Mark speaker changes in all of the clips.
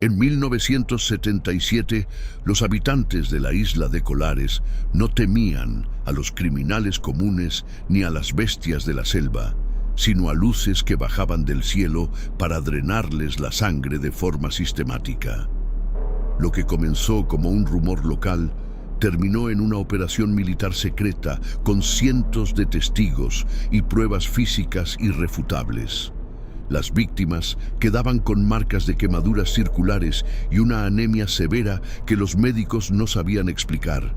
Speaker 1: En 1977, los habitantes de la isla de Colares no temían a los criminales comunes ni a las bestias de la selva, sino a luces que bajaban del cielo para drenarles la sangre de forma sistemática. Lo que comenzó como un rumor local terminó en una operación militar secreta con cientos de testigos y pruebas físicas irrefutables. Las víctimas quedaban con marcas de quemaduras circulares y una anemia severa que los médicos no sabían explicar.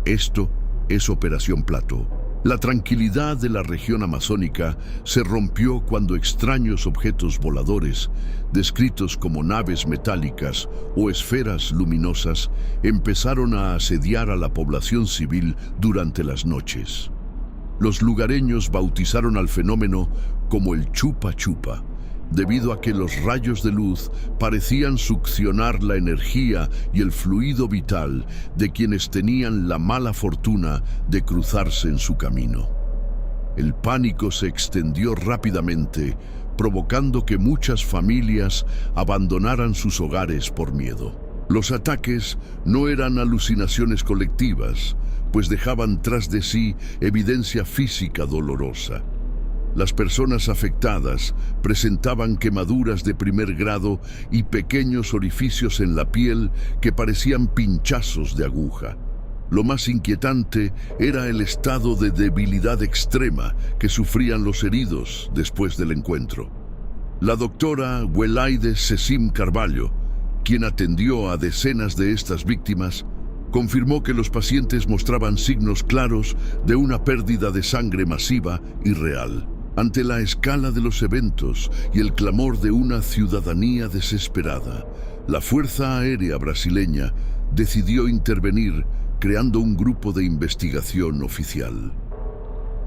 Speaker 1: Esto es Operación Plato. La tranquilidad de la región amazónica se rompió cuando extraños objetos voladores, descritos como naves metálicas o esferas luminosas, empezaron a asediar a la población civil durante las noches. Los lugareños bautizaron al fenómeno como el chupa chupa, debido a que los rayos de luz parecían succionar la energía y el fluido vital de quienes tenían la mala fortuna de cruzarse en su camino. El pánico se extendió rápidamente, provocando que muchas familias abandonaran sus hogares por miedo. Los ataques no eran alucinaciones colectivas, pues dejaban tras de sí evidencia física dolorosa. Las personas afectadas presentaban quemaduras de primer grado y pequeños orificios en la piel que parecían pinchazos de aguja. Lo más inquietante era el estado de debilidad extrema que sufrían los heridos después del encuentro. La doctora Welaide Sesim Carvalho, quien atendió a decenas de estas víctimas, confirmó que los pacientes mostraban signos claros de una pérdida de sangre masiva y real. Ante la escala de los eventos y el clamor de una ciudadanía desesperada, la Fuerza Aérea Brasileña decidió intervenir creando un grupo de investigación oficial.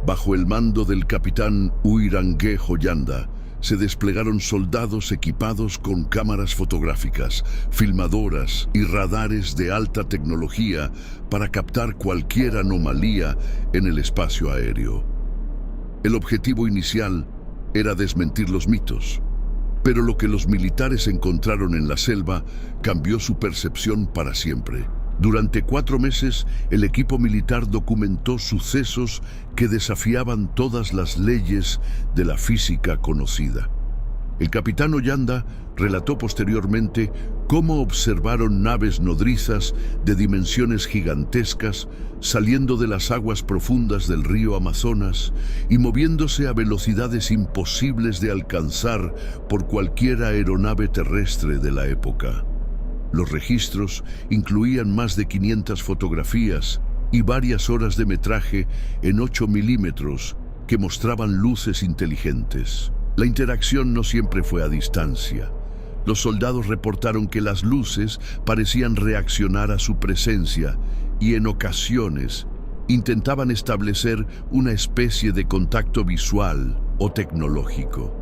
Speaker 1: Bajo el mando del capitán Uirangue Joyanda, se desplegaron soldados equipados con cámaras fotográficas, filmadoras y radares de alta tecnología para captar cualquier anomalía en el espacio aéreo. El objetivo inicial era desmentir los mitos, pero lo que los militares encontraron en la selva cambió su percepción para siempre. Durante 4 meses, el equipo militar documentó sucesos que desafiaban todas las leyes de la física conocida. El capitán Ollanda relató posteriormente cómo observaron naves nodrizas de dimensiones gigantescas saliendo de las aguas profundas del río Amazonas y moviéndose a velocidades imposibles de alcanzar por cualquier aeronave terrestre de la época. Los registros incluían más de 500 fotografías y varias horas de metraje en 8 milímetros que mostraban luces inteligentes. La interacción no siempre fue a distancia. Los soldados reportaron que las luces parecían reaccionar a su presencia y en ocasiones intentaban establecer una especie de contacto visual o tecnológico.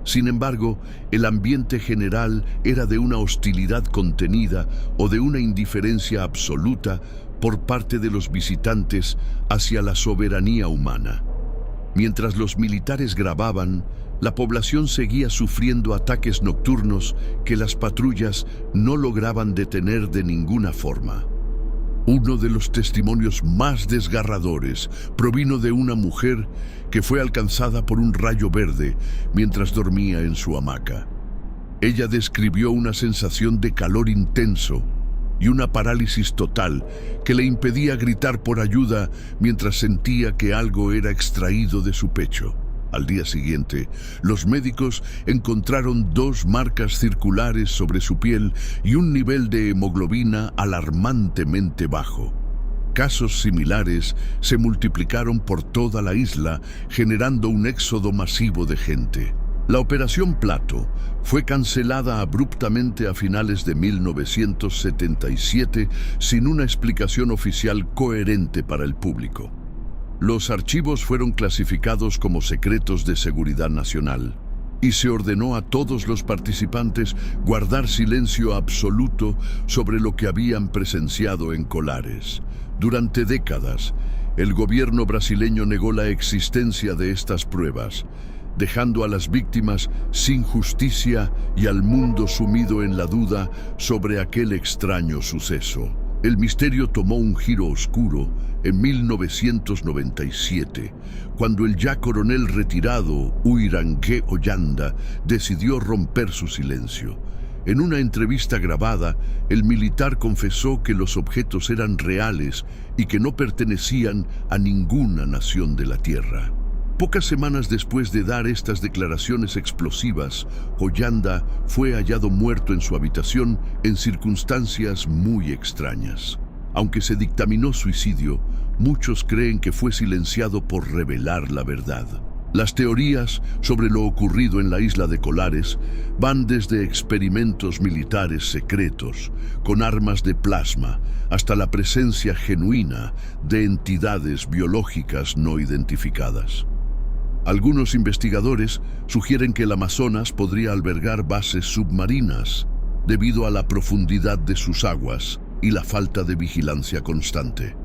Speaker 1: Sin embargo, el ambiente general era de una hostilidad contenida o de una indiferencia absoluta por parte de los visitantes hacia la soberanía humana. Mientras los militares grababan, la población seguía sufriendo ataques nocturnos que las patrullas no lograban detener de ninguna forma. Uno de los testimonios más desgarradores provino de una mujer que fue alcanzada por un rayo verde mientras dormía en su hamaca. Ella describió una sensación de calor intenso y una parálisis total que le impedía gritar por ayuda mientras sentía que algo era extraído de su pecho. Al día siguiente, los médicos encontraron 2 marcas circulares sobre su piel y un nivel de hemoglobina alarmantemente bajo. Casos similares se multiplicaron por toda la isla, generando un éxodo masivo de gente. La Operación Plato fue cancelada abruptamente a finales de 1977 sin una explicación oficial coherente para el público. Los archivos fueron clasificados como secretos de seguridad nacional y se ordenó a todos los participantes guardar silencio absoluto sobre lo que habían presenciado en Colares. Durante décadas, el gobierno brasileño negó la existencia de estas pruebas, dejando a las víctimas sin justicia y al mundo sumido en la duda sobre aquel extraño suceso. El misterio tomó un giro oscuro en 1997, cuando el ya coronel retirado Uriranke Ollanda decidió romper su silencio. En una entrevista grabada, el militar confesó que los objetos eran reales y que no pertenecían a ninguna nación de la Tierra. Pocas semanas después de dar estas declaraciones explosivas, Ollanda fue hallado muerto en su habitación en circunstancias muy extrañas. Aunque se dictaminó suicidio, muchos creen que fue silenciado por revelar la verdad. Las teorías sobre lo ocurrido en la isla de Colares van desde experimentos militares secretos con armas de plasma hasta la presencia genuina de entidades biológicas no identificadas. Algunos investigadores sugieren que el Amazonas podría albergar bases submarinas debido a la profundidad de sus aguas y la falta de vigilancia constante.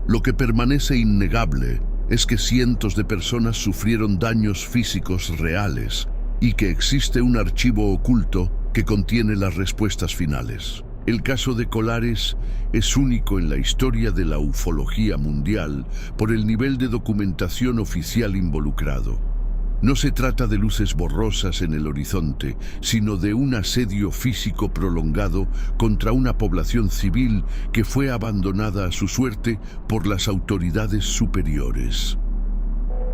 Speaker 1: Lo que permanece innegable es que cientos de personas sufrieron daños físicos reales y que existe un archivo oculto que contiene las respuestas finales. El caso de Colares es único en la historia de la ufología mundial por el nivel de documentación oficial involucrado. No se trata de luces borrosas en el horizonte, sino de un asedio físico prolongado contra una población civil que fue abandonada a su suerte por las autoridades superiores.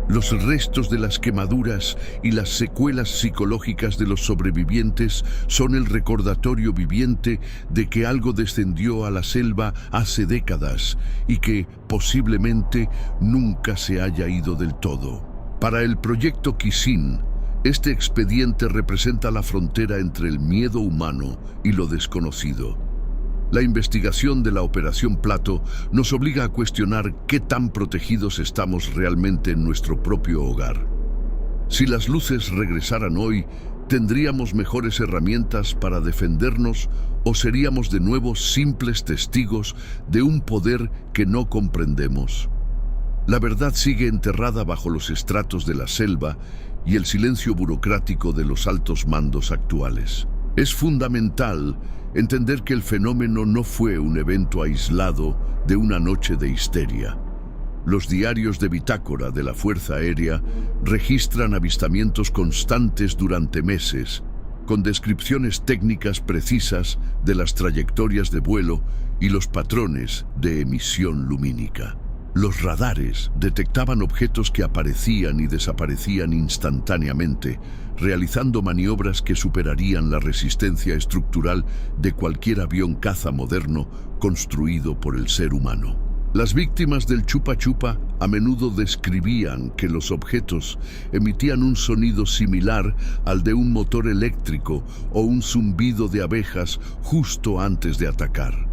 Speaker 1: Los restos de las quemaduras y las secuelas psicológicas de los sobrevivientes son el recordatorio viviente de que algo descendió a la selva hace décadas y que, posiblemente, nunca se haya ido del todo. Para el proyecto Kisin, este expediente representa la frontera entre el miedo humano y lo desconocido. La investigación de la Operación Plato nos obliga a cuestionar qué tan protegidos estamos realmente en nuestro propio hogar. Si las luces regresaran hoy, ¿tendríamos mejores herramientas para defendernos o seríamos de nuevo simples testigos de un poder que no comprendemos? La verdad sigue enterrada bajo los estratos de la selva y el silencio burocrático de los altos mandos actuales. Es fundamental entender que el fenómeno no fue un evento aislado de una noche de histeria. Los diarios de bitácora de la Fuerza Aérea registran avistamientos constantes durante meses, con descripciones técnicas precisas de las trayectorias de vuelo y los patrones de emisión lumínica. Los radares detectaban objetos que aparecían y desaparecían instantáneamente, realizando maniobras que superarían la resistencia estructural de cualquier avión caza moderno construido por el ser humano. Las víctimas del Chupa Chupa a menudo describían que los objetos emitían un sonido similar al de un motor eléctrico o un zumbido de abejas justo antes de atacar.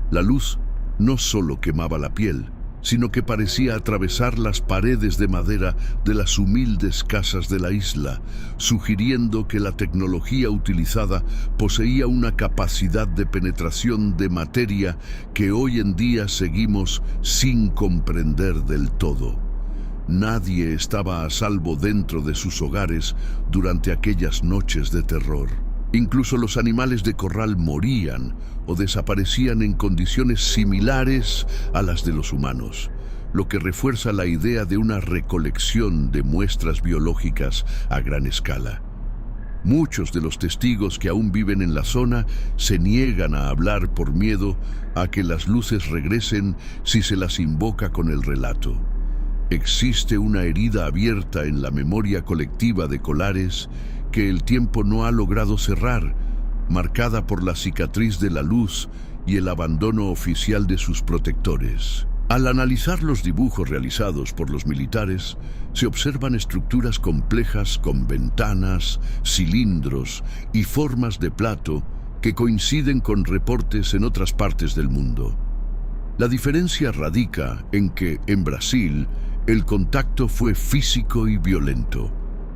Speaker 1: La luz no solo quemaba la piel, sino que parecía atravesar las paredes de madera de las humildes casas de la isla, sugiriendo que la tecnología utilizada poseía una capacidad de penetración de materia que hoy en día seguimos sin comprender del todo. Nadie estaba a salvo dentro de sus hogares durante aquellas noches de terror. Incluso los animales de corral morían o desaparecían en condiciones similares a las de los humanos, lo que refuerza la idea de una recolección de muestras biológicas a gran escala. Muchos de los testigos que aún viven en la zona se niegan a hablar por miedo a que las luces regresen si se las invoca con el relato. Existe una herida abierta en la memoria colectiva de Colares que el tiempo no ha logrado cerrar, marcada por la cicatriz de la luz y el abandono oficial de sus protectores. Al analizar los dibujos realizados por los militares, se observan estructuras complejas con ventanas, cilindros y formas de plato que coinciden con reportes en otras partes del mundo. La diferencia radica en que, en Brasil, el contacto fue físico y violento.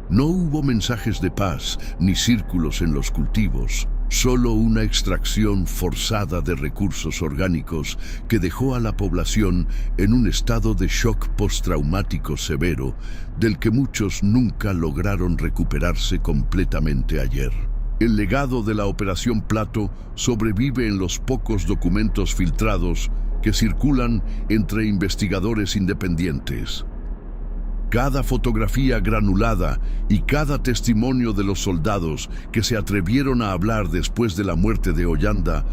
Speaker 1: No hubo mensajes de paz ni círculos en los cultivos. Solo una extracción forzada de recursos orgánicos que dejó a la población en un estado de shock postraumático severo, del que muchos nunca lograron recuperarse completamente ayer. El legado de la Operación Plato sobrevive en los pocos documentos filtrados que circulan entre investigadores independientes. Cada fotografía granulada y cada testimonio de los soldados que se atrevieron a hablar después de la muerte de Ollanta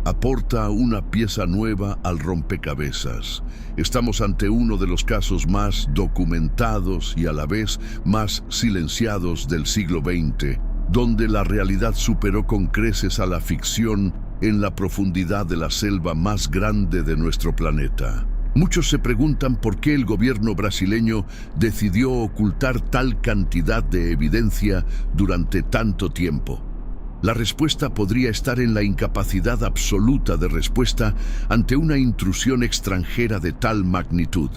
Speaker 1: aporta una pieza nueva al rompecabezas. Estamos ante uno de los casos más documentados y a la vez más silenciados del siglo XX, donde la realidad superó con creces a la ficción en la profundidad de la selva más grande de nuestro planeta. Muchos se preguntan por qué el gobierno brasileño decidió ocultar tal cantidad de evidencia durante tanto tiempo. La respuesta podría estar en la incapacidad absoluta de respuesta ante una intrusión extranjera de tal magnitud.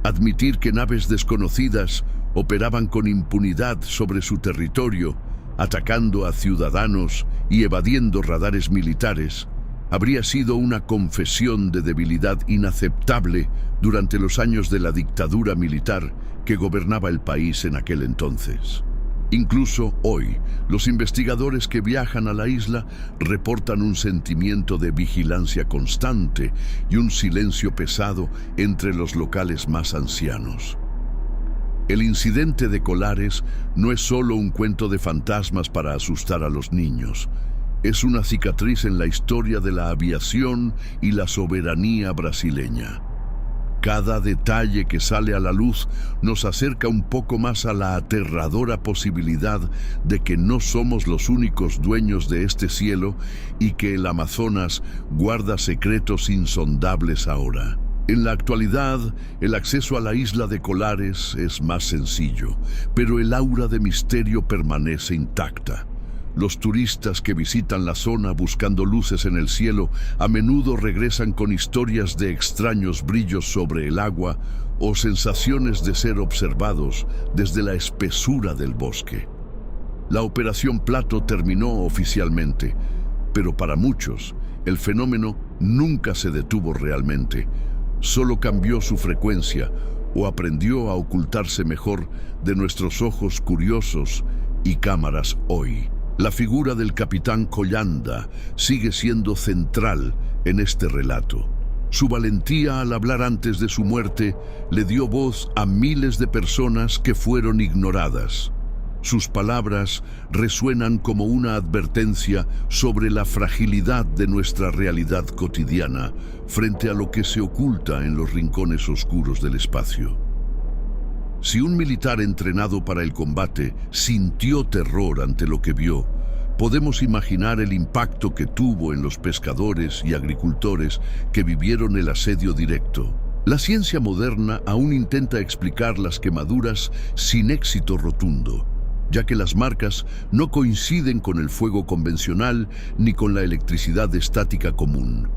Speaker 1: Admitir que naves desconocidas operaban con impunidad sobre su territorio, atacando a ciudadanos y evadiendo radares militares, habría sido una confesión de debilidad inaceptable durante los años de la dictadura militar que gobernaba el país en aquel entonces. Incluso hoy, los investigadores que viajan a la isla reportan un sentimiento de vigilancia constante y un silencio pesado entre los locales más ancianos. El incidente de Colares no es solo un cuento de fantasmas para asustar a los niños. Es una cicatriz en la historia de la aviación y la soberanía brasileña. Cada detalle que sale a la luz nos acerca un poco más a la aterradora posibilidad de que no somos los únicos dueños de este cielo y que el Amazonas guarda secretos insondables ahora. En la actualidad, el acceso a la isla de Colares es más sencillo, pero el aura de misterio permanece intacta. Los turistas que visitan la zona buscando luces en el cielo a menudo regresan con historias de extraños brillos sobre el agua o sensaciones de ser observados desde la espesura del bosque. La Operación Plato terminó oficialmente, pero para muchos el fenómeno nunca se detuvo realmente. Solo cambió su frecuencia o aprendió a ocultarse mejor de nuestros ojos curiosos y cámaras hoy. La figura del capitán Ollanta sigue siendo central en este relato. Su valentía al hablar antes de su muerte le dio voz a miles de personas que fueron ignoradas. Sus palabras resuenan como una advertencia sobre la fragilidad de nuestra realidad cotidiana frente a lo que se oculta en los rincones oscuros del espacio. Si un militar entrenado para el combate sintió terror ante lo que vio, podemos imaginar el impacto que tuvo en los pescadores y agricultores que vivieron el asedio directo. La ciencia moderna aún intenta explicar las quemaduras sin éxito rotundo, ya que las marcas no coinciden con el fuego convencional ni con la electricidad estática común.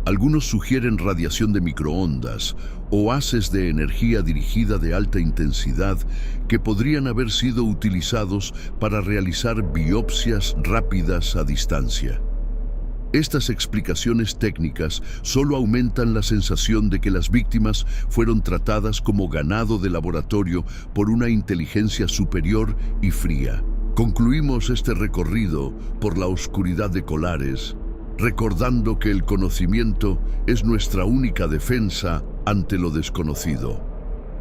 Speaker 1: Algunos sugieren radiación de microondas o haces de energía dirigida de alta intensidad que podrían haber sido utilizados para realizar biopsias rápidas a distancia. Estas explicaciones técnicas solo aumentan la sensación de que las víctimas fueron tratadas como ganado de laboratorio por una inteligencia superior y fría. Concluimos este recorrido por la oscuridad de Colares, recordando que el conocimiento es nuestra única defensa ante lo desconocido.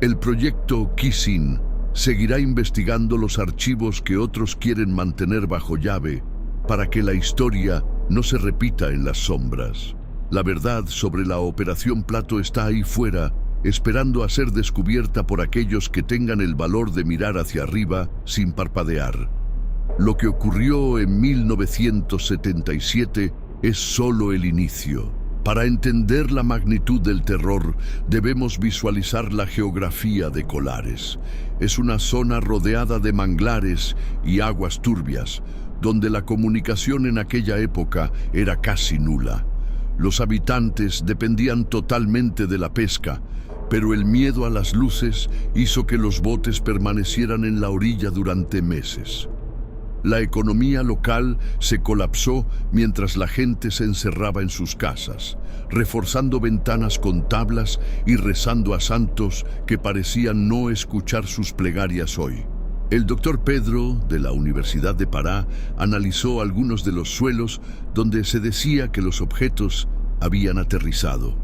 Speaker 1: El proyecto Kisin seguirá investigando los archivos que otros quieren mantener bajo llave para que la historia no se repita en las sombras. La verdad sobre la Operación Plato está ahí fuera, esperando a ser descubierta por aquellos que tengan el valor de mirar hacia arriba sin parpadear. Lo que ocurrió en 1977 es solo el inicio. Para entender la magnitud del terror, debemos visualizar la geografía de Colares. Es una zona rodeada de manglares y aguas turbias, donde la comunicación en aquella época era casi nula. Los habitantes dependían totalmente de la pesca, pero el miedo a las luces hizo que los botes permanecieran en la orilla durante meses. La economía local se colapsó mientras la gente se encerraba en sus casas, reforzando ventanas con tablas y rezando a santos que parecían no escuchar sus plegarias hoy. El doctor Pedro, de la Universidad de Pará, analizó algunos de los suelos donde se decía que los objetos habían aterrizado.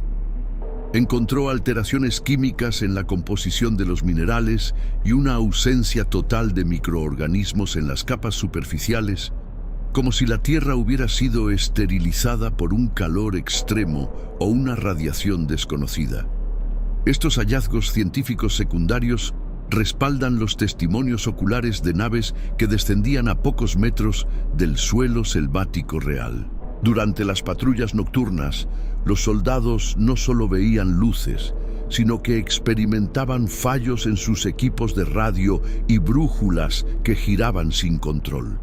Speaker 1: Encontró alteraciones químicas en la composición de los minerales y una ausencia total de microorganismos en las capas superficiales, como si la Tierra hubiera sido esterilizada por un calor extremo o una radiación desconocida. Estos hallazgos científicos secundarios respaldan los testimonios oculares de naves que descendían a pocos metros del suelo selvático real. Durante las patrullas nocturnas, los soldados no solo veían luces, sino que experimentaban fallos en sus equipos de radio y brújulas que giraban sin control.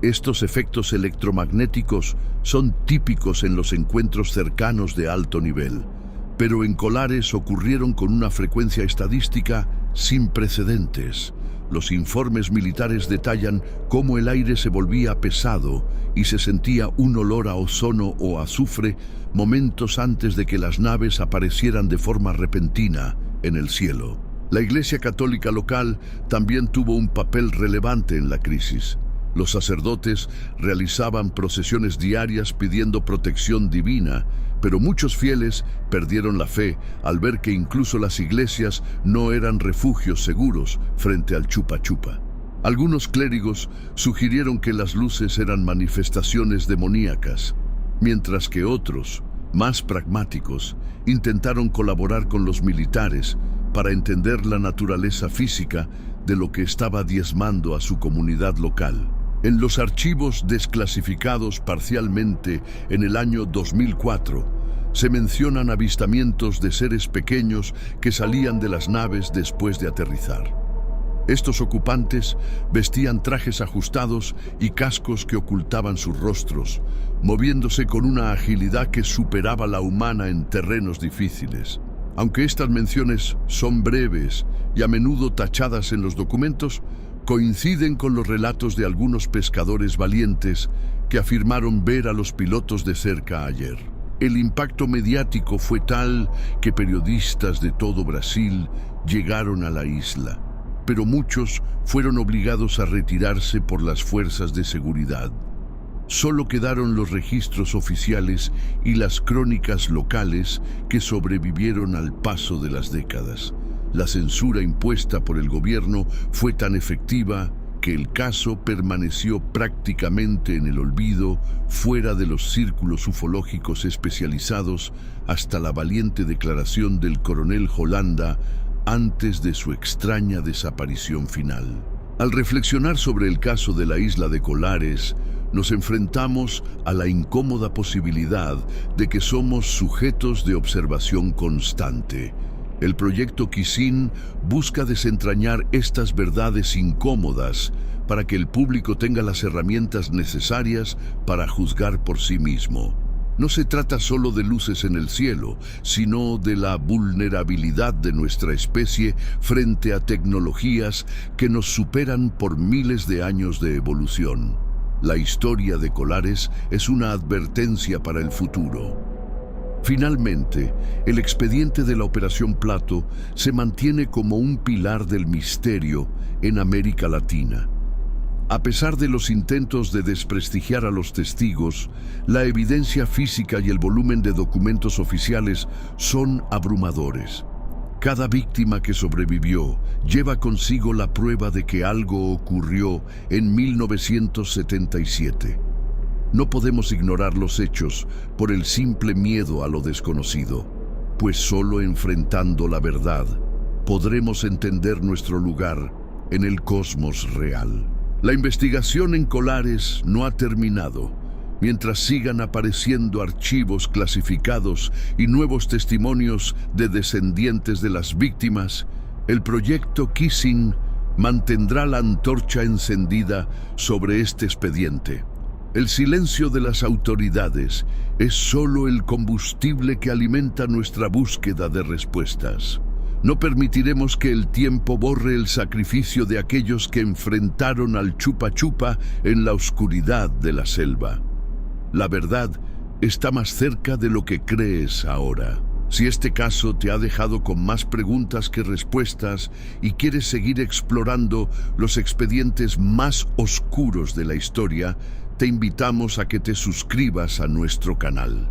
Speaker 1: Estos efectos electromagnéticos son típicos en los encuentros cercanos de alto nivel, pero en Colares ocurrieron con una frecuencia estadística sin precedentes. Los informes militares detallan cómo el aire se volvía pesado y se sentía un olor a ozono o azufre momentos antes de que las naves aparecieran de forma repentina en el cielo. La Iglesia Católica local también tuvo un papel relevante en la crisis. Los sacerdotes realizaban procesiones diarias pidiendo protección divina, pero muchos fieles perdieron la fe al ver que incluso las iglesias no eran refugios seguros frente al chupa-chupa. Algunos clérigos sugirieron que las luces eran manifestaciones demoníacas, mientras que otros, más pragmáticos, intentaron colaborar con los militares para entender la naturaleza física de lo que estaba diezmando a su comunidad local. En los archivos desclasificados parcialmente en el año 2004, se mencionan avistamientos de seres pequeños que salían de las naves después de aterrizar. Estos ocupantes vestían trajes ajustados y cascos que ocultaban sus rostros, moviéndose con una agilidad que superaba la humana en terrenos difíciles. Aunque estas menciones son breves y a menudo tachadas en los documentos, coinciden con los relatos de algunos pescadores valientes que afirmaron ver a los pilotos de cerca ayer. El impacto mediático fue tal que periodistas de todo Brasil llegaron a la isla, pero muchos fueron obligados a retirarse por las fuerzas de seguridad. Solo quedaron los registros oficiales y las crónicas locales que sobrevivieron al paso de las décadas. La censura impuesta por el gobierno fue tan efectiva que el caso permaneció prácticamente en el olvido, fuera de los círculos ufológicos especializados, hasta la valiente declaración del coronel Holanda antes de su extraña desaparición final. Al reflexionar sobre el caso de la isla de Colares, nos enfrentamos a la incómoda posibilidad de que somos sujetos de observación constante. El proyecto Kisin busca desentrañar estas verdades incómodas para que el público tenga las herramientas necesarias para juzgar por sí mismo. No se trata solo de luces en el cielo, sino de la vulnerabilidad de nuestra especie frente a tecnologías que nos superan por miles de años de evolución. La historia de Colares es una advertencia para el futuro. Finalmente, el expediente de la Operación Plato se mantiene como un pilar del misterio en América Latina. A pesar de los intentos de desprestigiar a los testigos, la evidencia física y el volumen de documentos oficiales son abrumadores. Cada víctima que sobrevivió lleva consigo la prueba de que algo ocurrió en 1977. No podemos ignorar los hechos por el simple miedo a lo desconocido, pues solo enfrentando la verdad podremos entender nuestro lugar en el cosmos real. La investigación en Colares no ha terminado. Mientras sigan apareciendo archivos clasificados y nuevos testimonios de descendientes de las víctimas, el proyecto Kisin mantendrá la antorcha encendida sobre este expediente. El silencio de las autoridades es solo el combustible que alimenta nuestra búsqueda de respuestas. No permitiremos que el tiempo borre el sacrificio de aquellos que enfrentaron al Chupa Chupa en la oscuridad de la selva. La verdad está más cerca de lo que crees ahora. Si este caso te ha dejado con más preguntas que respuestas y quieres seguir explorando los expedientes más oscuros de la historia, te invitamos a que te suscribas a nuestro canal.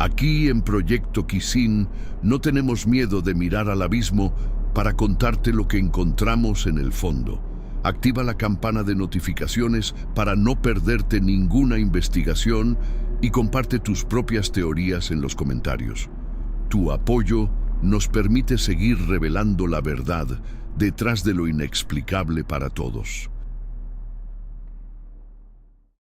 Speaker 1: Aquí en Proyecto Kisin no tenemos miedo de mirar al abismo para contarte lo que encontramos en el fondo. Activa la campana de notificaciones para no perderte ninguna investigación y comparte tus propias teorías en los comentarios. Tu apoyo nos permite seguir revelando la verdad detrás de lo inexplicable para todos.